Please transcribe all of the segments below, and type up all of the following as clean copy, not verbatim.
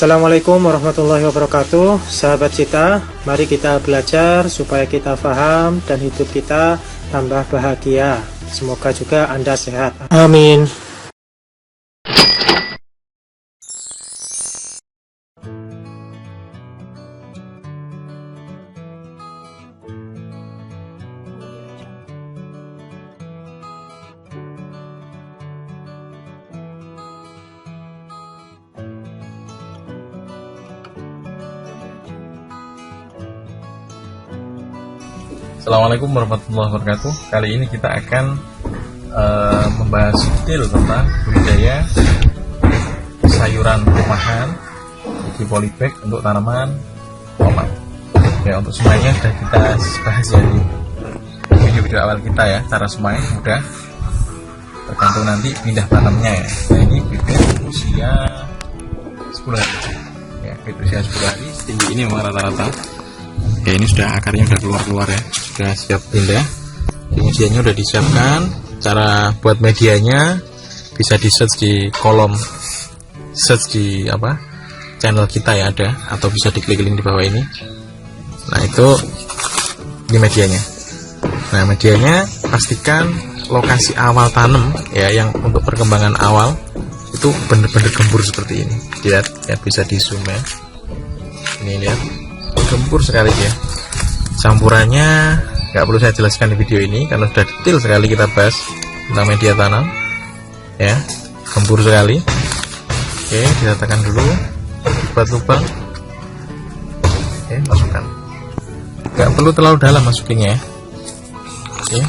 Assalamualaikum warahmatullahi wabarakatuh. Sahabat Cita, mari kita belajar supaya kita paham dan hidup kita tambah bahagia. Semoga juga Anda sehat. Amin. Assalamualaikum warahmatullahi wabarakatuh. Kali ini kita akan membahas detail tentang budidaya sayuran rumahan di polybag untuk tanaman tomat. Ya, untuk semuanya sudah kita bahas ya di video-video awal kita ya. Cara semuanya mudah, tergantung nanti pindah tanamnya ya. Nah, ini bibit usia 10 hari ya, bibit usia 10 hari. Setinggi ini memang rata-rata ya. Ini sudah akarnya sudah keluar ya, sudah siap pindah. Medianya sudah disiapkan. Cara buat medianya bisa di search di kolom search di channel kita ya, ada, atau bisa diklik link di bawah ini. Nah, itu di medianya. Nah, medianya pastikan lokasi awal tanam ya, yang untuk perkembangan awal itu benar-benar gembur seperti ini. Lihat ya, bisa di zoom ya. Ini lihat, gembur sekali ya. Campurannya nggak perlu saya jelaskan di video ini karena sudah detail sekali kita bahas tentang media tanam ya. Gembur sekali. Oke, diratakan dulu, buat lubang. Oke, masukkan. Nggak perlu terlalu dalam masukinnya ya. Oke,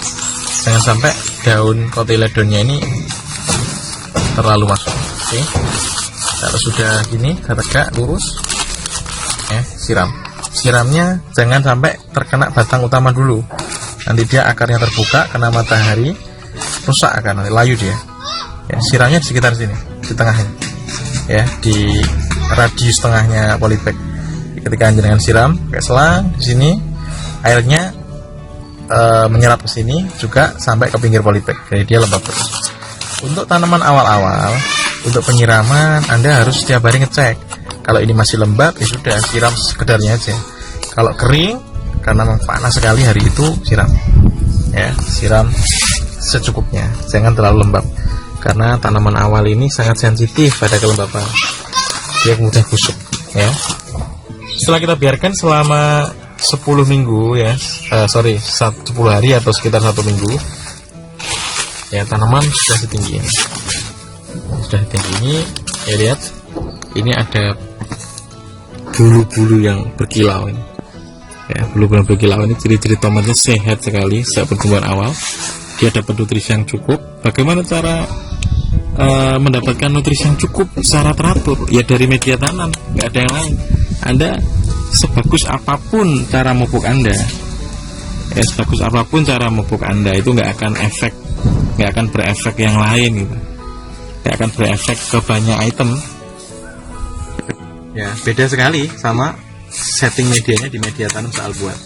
jangan sampai daun kotiledonnya ini terlalu masuk. Oke, kalau sudah gini tegak lurus ya, siramnya jangan sampai terkena batang utama dulu, nanti dia akarnya terbuka, kena matahari rusak, akan nanti layu dia ya. Siramnya di sekitar sini, di tengahnya ya, di radius tengahnya polybag. Ketika dengan siram pakai selang di sini, airnya menyerap ke sini juga sampai ke pinggir polybag, jadi dia lembab terus. Untuk tanaman awal-awal, untuk penyiraman Anda harus setiap hari ngecek. Kalau ini masih lembab ya sudah, siram sekedarnya aja. Kalau kering karena memang panas sekali hari itu, siram ya, siram secukupnya, jangan terlalu lembab karena tanaman awal ini sangat sensitif pada kelembapan, dia mudah busuk ya. Setelah kita biarkan selama 10 minggu ya, 10 hari atau sekitar 1 minggu ya, tanaman sudah setinggi ini. Sudah setinggi ini ya, lihat ini ada bulu-bulu yang berkilau ini ya, bulu-bulu berkilau ini ciri-ciri tomatnya sehat sekali saat pertumbuhan awal. Dia dapat nutrisi yang cukup. Bagaimana cara mendapatkan nutrisi yang cukup secara teratur? Ya dari media tanam, nggak ada yang lain. Anda sebagus apapun cara memupuk Anda ya, sebagus apapun cara memupuk Anda itu nggak akan berefek yang lain gitu, nggak akan berefek ke banyak item ya. Beda sekali sama setting medianya di media tanam soal buat.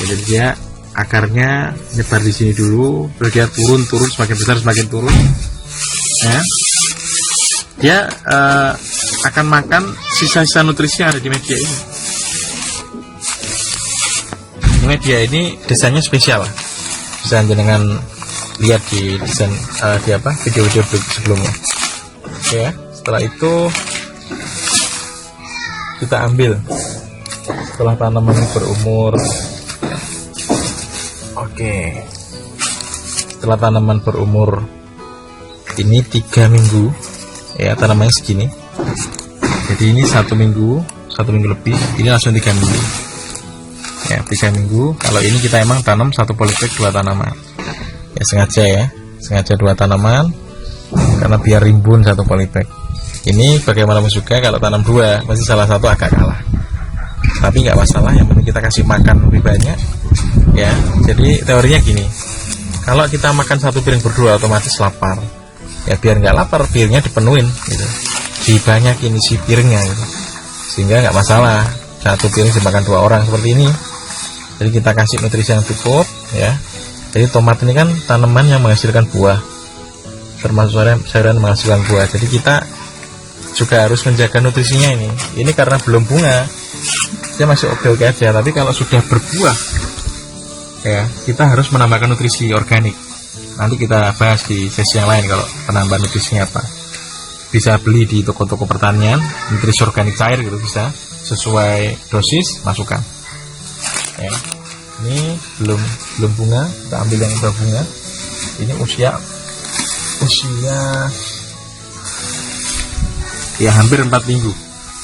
Jadi dia akarnya nyebar di sini dulu, terus dia turun semakin besar semakin turun ya. Dia akan makan sisa-sisa nutrisi yang ada di media ini. Media ini desainnya spesial, bisa jenengan lihat di desain video-video sebelumnya ya. Setelah itu kita ambil setelah tanaman berumur, setelah tanaman berumur ini 3 minggu ya, tanamannya segini. Jadi ini 1 minggu lebih, ini langsung 3 minggu ya, 3 minggu. Kalau ini kita emang tanam satu polybag 2 tanaman ya, sengaja 2 tanaman karena biar rimbun satu polybag. Ini bagaimanapun juga kalau tanam 2 pasti salah satu agak kalah, tapi nggak masalah, yang penting kita kasih makan lebih banyak ya. Jadi teorinya gini, kalau kita makan 1 piring berdua otomatis lapar ya, biar nggak lapar piringnya dipenuhin gitu, dibanyakin isi piringnya gitu, sehingga nggak masalah 1 piring dimakan 2 orang seperti ini. Jadi kita kasih nutrisi yang cukup ya. Jadi tomat ini kan tanaman yang menghasilkan buah, termasuk sayuran menghasilkan buah. Jadi kita juga harus menjaga nutrisinya ini. Ini karena belum bunga, dia masih oke-oke aja. Tapi kalau sudah berbuah, ya kita harus menambahkan nutrisi organik. Nanti kita bahas di sesi yang lain kalau penambahan nutrisinya apa. Bisa beli di toko-toko pertanian, nutrisi organik cair gitu bisa, sesuai dosis masukkan. Ya. Ini belum bunga, kita ambil yang udah bunga. Ini usia ya hampir 4 minggu.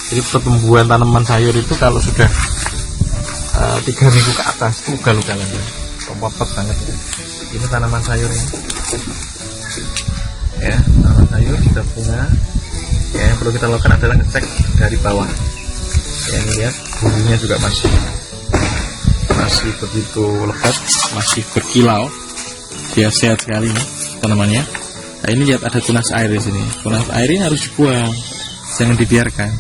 Jadi pertumbuhan tanaman sayur itu kalau sudah 3 minggu ke atas itu ugal-ugalan ya, popot banget ya. Ini tanaman sayurnya ya, tanaman sayur sudah bunga ya. Yang perlu kita lakukan adalah ngecek dari bawah ya, ini lihat bulunya juga masih begitu lebat, masih berkilau, dia sehat sekali nih tanamannya. Nah, ini lihat ada tunas air di sini. Tunas air ini harus dibuang, jangan dibiarkan.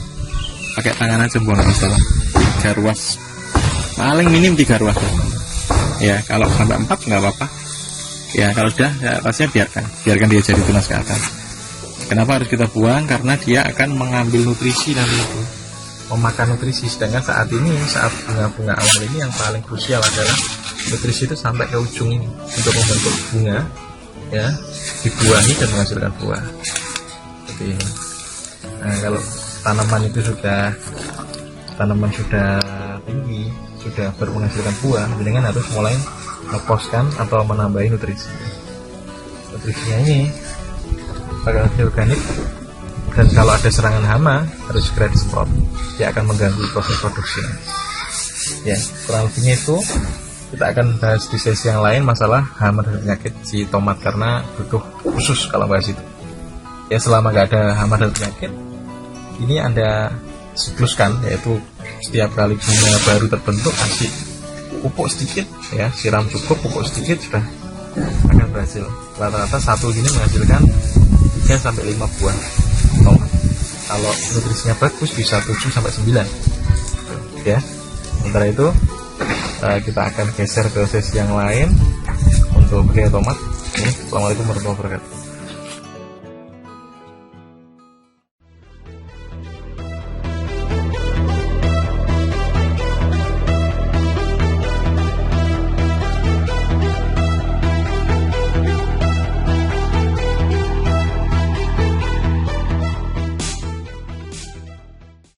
Pakai tangan aja buang, nggak masalah. 3 ruas, paling minim 3 ruas. Ya kalau sampai 4 nggak apa-apa. Ya kalau udah ya, atasnya biarkan dia jadi tunas ke atas. Kenapa harus kita buang? Karena dia akan mengambil nutrisi nanti itu, memakan nutrisi. Sedangkan saat bunga-bunga awal ini yang paling krusial adalah nutrisi itu sampai ke ujung ini untuk membentuk bunga ya, dibuahi dan menghasilkan buah seperti ini. Nah kalau tanaman sudah tinggi, sudah menghasilkan buah, dengan harus mulai ngeposkan atau menambahi nutrisinya ini pakai organik. Dan kalau ada serangan hama harus segera disemprot, dia akan mengganggu proses produksinya ya. Kurang lebihnya itu kita akan bahas di sesi yang lain masalah hama dan penyakit si tomat, karena butuh khusus kalau bahas itu ya. Selama nggak ada hama dan penyakit, ini Anda sikluskan, yaitu setiap kali bunga baru terbentuk kasih pupuk sedikit ya, siram cukup, pupuk sedikit, sudah akan berhasil. Rata-rata satu gini menghasilkan 3-5 buah tomat. Kalau nutrisinya bagus bisa 7-9 ya. Sementara itu kita akan geser ke sesi yang lain untuk budidaya tomat. Assalamualaikum warahmatullahi wabarakatuh.